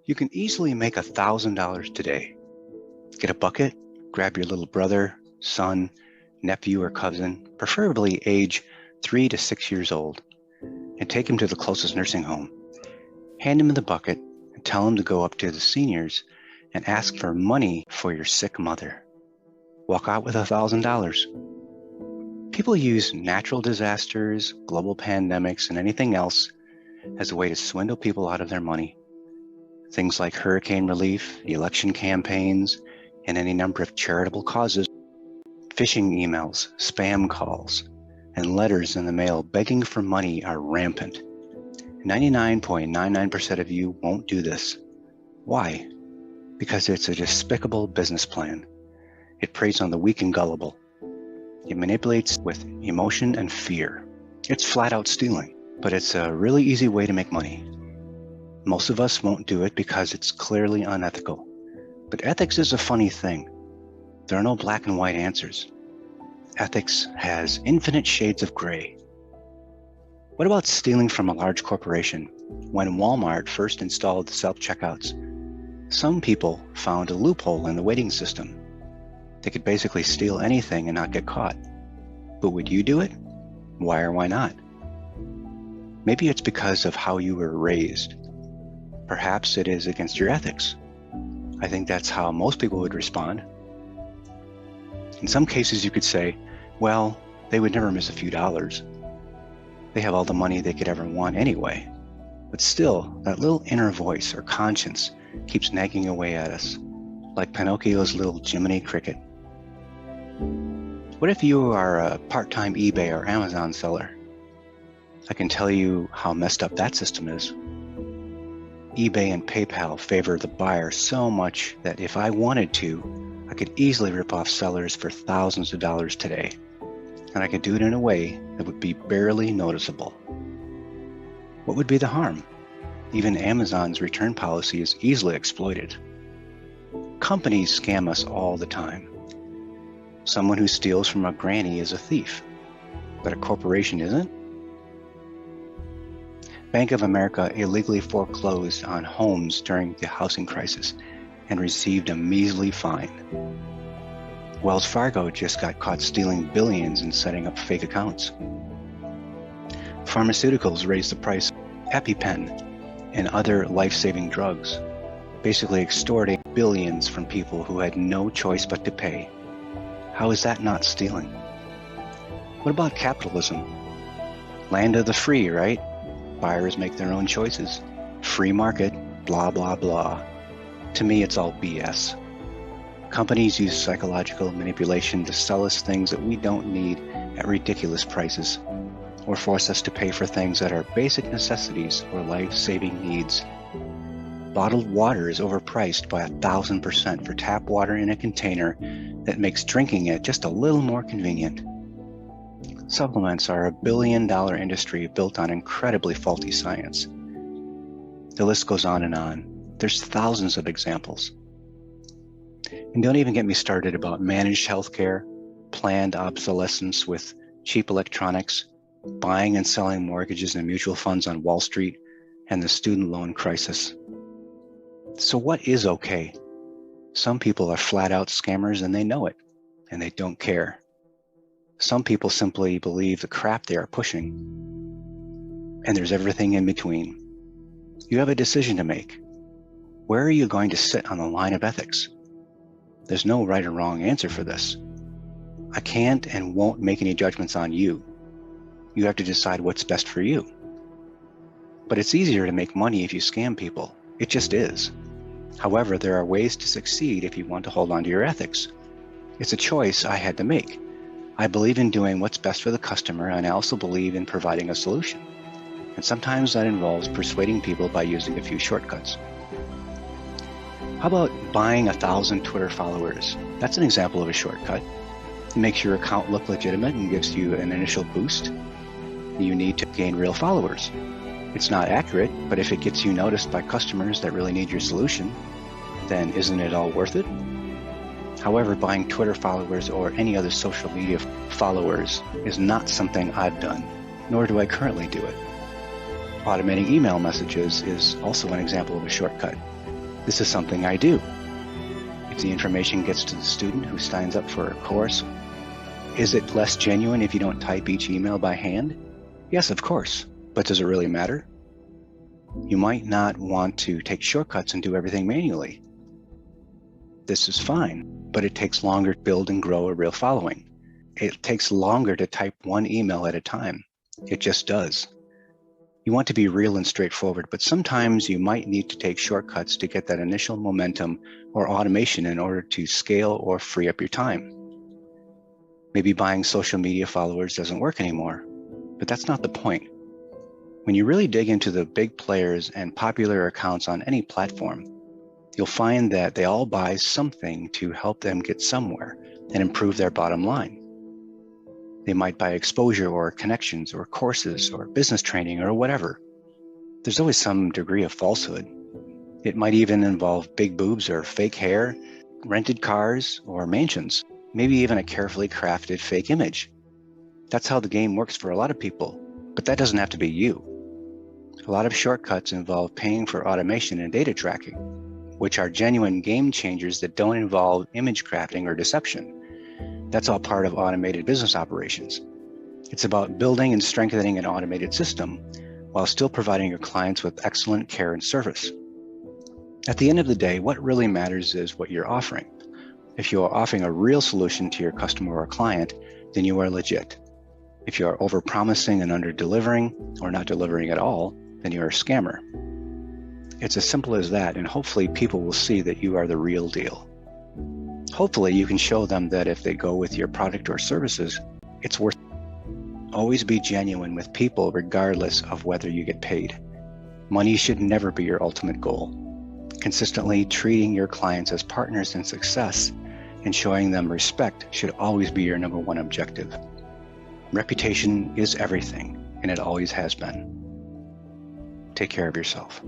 You can easily make $1,000 today. Get a bucket, grab your little brother, son, nephew, or cousin, preferably age 3 to 6 years old, and take him to the closest nursing home. Hand him the bucket and tell him to go up to the seniors and ask for money for your sick mother. Walk out with $1,000. People use natural disasters, global pandemics, and anything else as a way to swindle people out of their money. Things like hurricane relief, election campaigns, and any number of charitable causes, phishing emails, spam calls, and letters in the mail begging for money are rampant. 99.99% of you won't do this. Why? Because it's a despicable business plan. It preys on the weak and gullible. It manipulates with emotion and fear. It's flat out stealing, but it's a really easy way to make money. Most of us won't do it because it's clearly unethical. But ethics is a funny thing. There are no black and white answers. Ethics has infinite shades of gray. What about stealing from a large corporation? When Walmart first installed the self-checkouts, some people found a loophole in the weighting system. They could basically steal anything and not get caught. But would you do it? Why or why not? Maybe it's because of how you were raised. Perhaps it is against your ethics. I think that's how most people would respond. In some cases, you could say, well, they would never miss a few dollars. They have all the money they could ever want anyway. But still, that little inner voice or conscience keeps nagging away at us, like Pinocchio's little Jiminy Cricket. What if you are a part-time eBay or Amazon seller? I can tell you how messed up that system is. eBay and PayPal favor the buyer so much that if I wanted to, I could easily rip off sellers for thousands of dollars today. And I could do it in a way that would be barely noticeable. What would be the harm? Even Amazon's return policy is easily exploited. Companies scam us all the time. Someone who steals from a granny is a thief, but a corporation isn't? Bank of America illegally foreclosed on homes during the housing crisis and received a measly fine. Wells Fargo just got caught stealing billions and setting up fake accounts. Pharmaceuticals raised the price of EpiPen and other life-saving drugs, basically extorting billions from people who had no choice but to pay. How is that not stealing? What about capitalism? Land of the free, right? Buyers make their own choices. Free market, blah, blah, blah. To me, it's all BS. Companies use psychological manipulation to sell us things that we don't need at ridiculous prices, or force us to pay for things that are basic necessities or life-saving needs. Bottled water is overpriced by 1,000% for tap water in a container that makes drinking it just a little more convenient. Supplements are a billion-dollar industry built on incredibly faulty science. The list goes on and on. There's thousands of examples. And don't even get me started about managed healthcare, planned obsolescence with cheap electronics, buying and selling mortgages and mutual funds on Wall Street, and the student loan crisis. So what is okay? Some people are flat out scammers and they know it, and they don't care. Some people simply believe the crap they are pushing, and there's everything in between. You have a decision to make. Where are you going to sit on the line of ethics? There's no right or wrong answer for this. I can't and won't make any judgments on you. You have to decide what's best for you. But it's easier to make money if you scam people. It just is. However, there are ways to succeed if you want to hold on to your ethics. It's a choice I had to make. I believe in doing what's best for the customer, and I also believe in providing a solution. And sometimes that involves persuading people by using a few shortcuts. How about buying 1,000 Twitter followers? That's an example of a shortcut. It makes your account look legitimate and gives you an initial boost. You need to gain real followers. It's not accurate, but if it gets you noticed by customers that really need your solution, then isn't it all worth it? However, buying Twitter followers or any other social media followers is not something I've done, nor do I currently do it. Automating email messages is also an example of a shortcut. This is something I do. If the information gets to the student who signs up for a course, is it less genuine if you don't type each email by hand? Yes, of course. But does it really matter? You might not want to take shortcuts and do everything manually. This is fine, but it takes longer to build and grow a real following. It takes longer to type one email at a time. It just does. You want to be real and straightforward, but sometimes you might need to take shortcuts to get that initial momentum or automation in order to scale or free up your time. Maybe buying social media followers doesn't work anymore, but that's not the point. When you really dig into the big players and popular accounts on any platform, you'll find that they all buy something to help them get somewhere and improve their bottom line. They might buy exposure or connections or courses or business training or whatever. There's always some degree of falsehood. It might even involve big boobs or fake hair, rented cars or mansions, maybe even a carefully crafted fake image. That's how the game works for a lot of people, but that doesn't have to be you. A lot of shortcuts involve paying for automation and data tracking, which are genuine game changers that don't involve image crafting or deception. That's all part of automated business operations. It's about building and strengthening an automated system while still providing your clients with excellent care and service. At the end of the day, what really matters is what you're offering. If you are offering a real solution to your customer or client, then you are legit. If you are overpromising and under-delivering or not delivering at all, then you're a scammer. It's as simple as that, and hopefully people will see that you are the real deal. Hopefully you can show them that if they go with your product or services, it's worth it. Always be genuine with people regardless of whether you get paid. Money should never be your ultimate goal. Consistently treating your clients as partners in success and showing them respect should always be your number one objective. Reputation is everything, and it always has been. Take care of yourself.